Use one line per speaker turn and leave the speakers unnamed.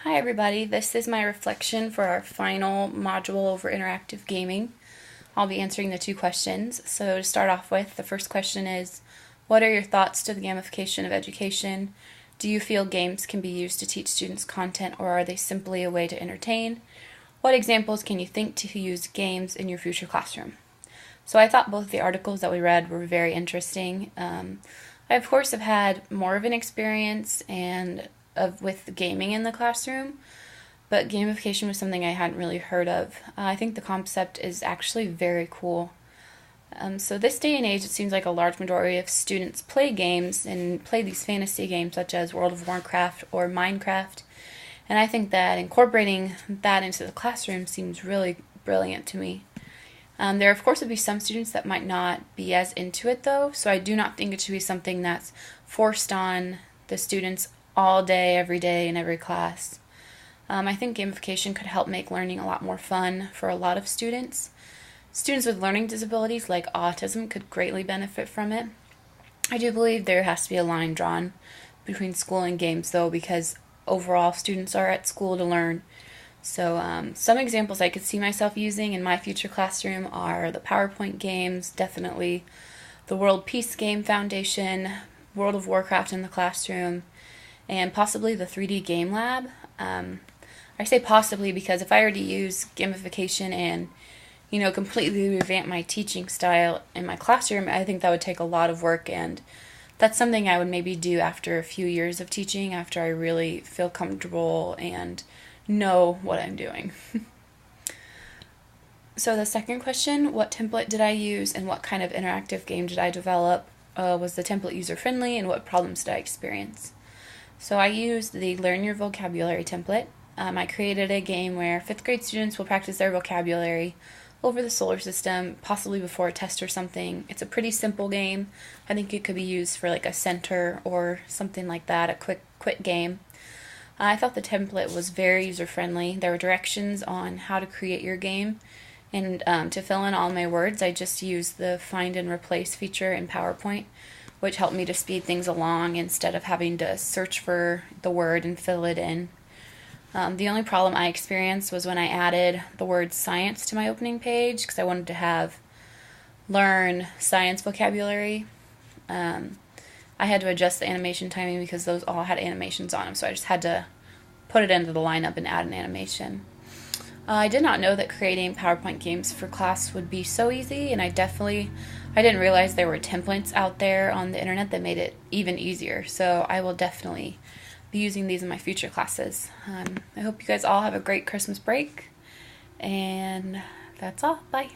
Hi everybody, this is my reflection for our final module over interactive gaming. I'll be answering the two questions. So to start off with, the first question is, what are your thoughts to the gamification of education? Do you feel games can be used to teach students content, or are they simply a way to entertain? What examples can you think to use games in your future classroom? So I thought both the articles that we read were very interesting. I of course have had more of an experience with gaming in the classroom, but gamification was something I hadn't really heard of. I think the concept is actually very cool. So this day and age, it seems like a large majority of students play games and play these fantasy games such as World of Warcraft or Minecraft. And I think that incorporating that into the classroom seems really brilliant to me. There, of course, would be some students that might not be as into it, though, so I do not think it should be something that's forced on the students all day, every day, in every class. I think gamification could help make learning a lot more fun for a lot of students. Students with learning disabilities like autism could greatly benefit from it. I do believe there has to be a line drawn between school and games, though, because overall students are at school to learn. So some examples I could see myself using in my future classroom are the PowerPoint games, definitely the World Peace Game Foundation, World of Warcraft in the classroom, and possibly the 3D Game Lab. I say possibly because if I were to use gamification and completely revamp my teaching style in my classroom, I think that would take a lot of work, and that's something I would maybe do after a few years of teaching, after I really feel comfortable and know what I'm doing. So the second question, what template did I use and what kind of interactive game did I develop? Was the template user-friendly, and what problems did I experience? So I used the Learn Your Vocabulary template. I created a game where 5th grade students will practice their vocabulary over the solar system, possibly before a test or something. It's a pretty simple game. I think it could be used for like a center or something like that, a quick game. I thought the template was very user-friendly. There were directions on how to create your game, and to fill in all my words, I just used the find and replace feature in PowerPoint, which helped me to speed things along instead of having to search for the word and fill it in. The only problem I experienced was when I added the word science to my opening page, because I wanted to have learn science vocabulary. I had to adjust the animation timing because those all had animations on them, so I just had to put it into the lineup and add an animation. I did not know that creating PowerPoint games for class would be so easy, and I didn't realize there were templates out there on the internet that made it even easier, so I will definitely be using these in my future classes. I hope you guys all have a great Christmas break, and that's all. Bye.